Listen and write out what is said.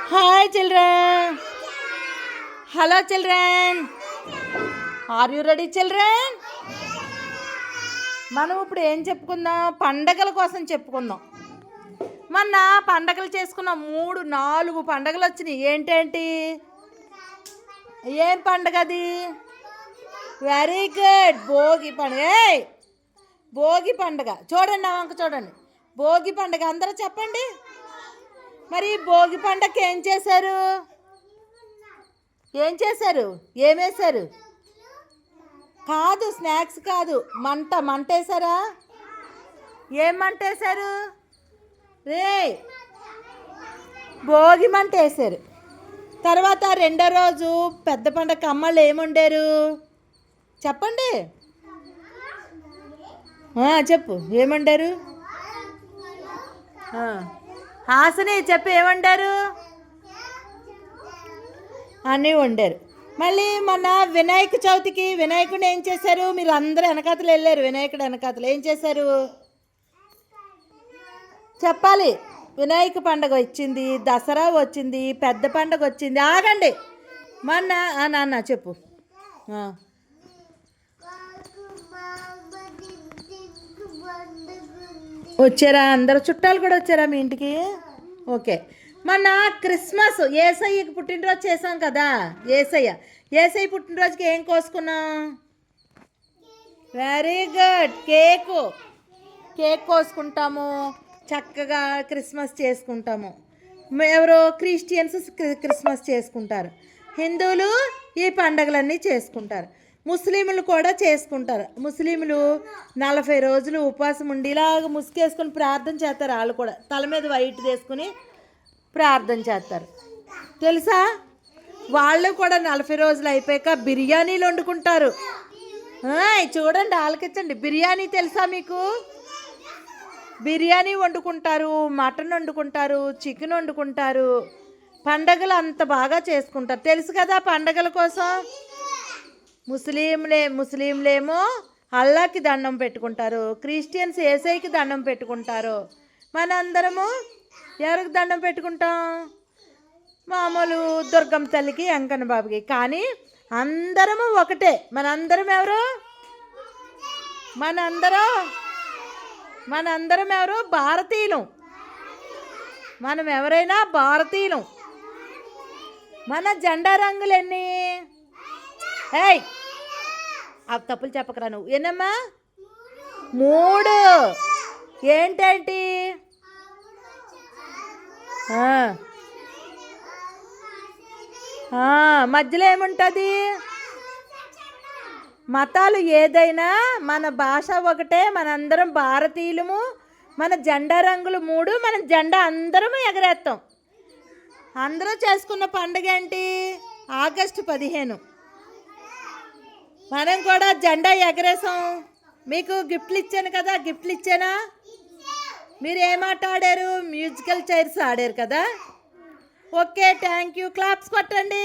Hi children. Hello children. Are you ready children? మనం ఇప్పుడు ఏం చెప్పుకుందాం? పండగల కోసం చెప్పుకుందాం. మొన్న పండగలు చేసుకున్నాం. 3-4 పండగలు వచ్చినాయి. ఏంటేంటి? ఏం పండగ అది? Very good. భోగి పండుగ. భోగి పండుగ. చూడండి నా వంక చూడండి. భోగి పండుగ అందరూ చెప్పండి. మరి భోగి పండగకి ఏం చేశారు? ఏమేశారు? కాదు, స్నాక్స్ కాదు, మంట వేసారా? ఏం మంట వేసారు రే? భోగి మంట వేసారు. తర్వాత రెండో రోజు పెద్ద పండగ అమ్మళ్ళు ఏముండారు చెప్పండి. చెప్పు ఏమండారు? హాసని చెప్పు ఏమండారు? అన్నీ వండారు. మళ్ళీ మొన్న వినాయక చవితికి వినాయకుడిని ఏం చేశారు? మీరు అందరూ వెనకాతలు వెళ్ళారు. వినాయకుడు వెనకాతలు ఏం చేశారు చెప్పాలి. వినాయక పండుగ వచ్చింది, దసరా వచ్చింది, పెద్ద పండుగ వచ్చింది. ఆగండి. మొన్న నాన్న చెప్పు. వచ్చారా? అందరు చుట్టాలు కూడా వచ్చారా మీ ఇంటికి? ఓకే. మొన్న క్రిస్మస్ యేసయ్యకి పుట్టినరోజు చేసాం కదా. యేసయ్య పుట్టినరోజుకి ఏం కోసుకున్నాం? Very good. కేక్ కోసుకుంటాము, చక్కగా క్రిస్మస్ చేసుకుంటాము. ఎవరో క్రిస్టియన్స్ క్రిస్మస్ చేసుకుంటారు, హిందువులు ఈ పండగలన్నీ చేసుకుంటారు, ముస్లింలు కూడా చేసుకుంటారు. ముస్లింలు 40 రోజులు ఉపవాసం ఉండి ఇలాగ ముసుకేసుకొని ప్రార్థన చేస్తారు. వాళ్ళు కూడా తల మీద వైట్ వేసుకుని ప్రార్థన చేస్తారు. తెలుసా? వాళ్ళు కూడా 40 రోజులు అయిపోయాక బిర్యానీలు వండుకుంటారు. చూడండి, ఆలకించండి. బిర్యానీ తెలుసా మీకు? బిర్యానీ వండుకుంటారు, మటన్ వండుకుంటారు, చికెన్ వండుకుంటారు. పండగలు అంత బాగా చేసుకుంటారు. తెలుసు కదా పండగల కోసం. ముస్లింలేమో అల్లాకి దండం పెట్టుకుంటారు, క్రిస్టియన్స్ యేసయ్యకి దండం పెట్టుకుంటారు. మనందరము ఎవరికి దండం పెట్టుకుంటాం? మామూలు దుర్గమ్మ తల్లికి, వెంకన్న బాబుకి. కానీ అందరము ఒకటే. మనందరం ఎవరు? మనందరం ఎవరు? భారతీయులు. మనం ఎవరైనా భారతీయులు. మన జెండా రంగులు ఎన్ని? ఆ తప్పులు చెప్పకరా నువ్వు. ఏనమ్మా? 3. ఏంటేంటి? మధ్యలో ఏముంటుంది? మతాలు ఏదైనా మన భాష ఒకటే. మనందరం భారతీయులము. మన జెండా రంగులు 3. మన జెండా అందరము ఎగరేస్తాం. అందరూ చేసుకున్న పండుగ ఏంటి? ఆగస్టు 15. మనం కూడా జెండా ఎగరేసాం. మీకు గిఫ్ట్లు ఇచ్చాను కదా. గిఫ్ట్లు ఇచ్చానా? మీరు ఏం ఆట ఆడారు? మ్యూజికల్ చైర్స్ ఆడారు కదా. Okay, thank you. క్లాప్స్ కొట్టండి.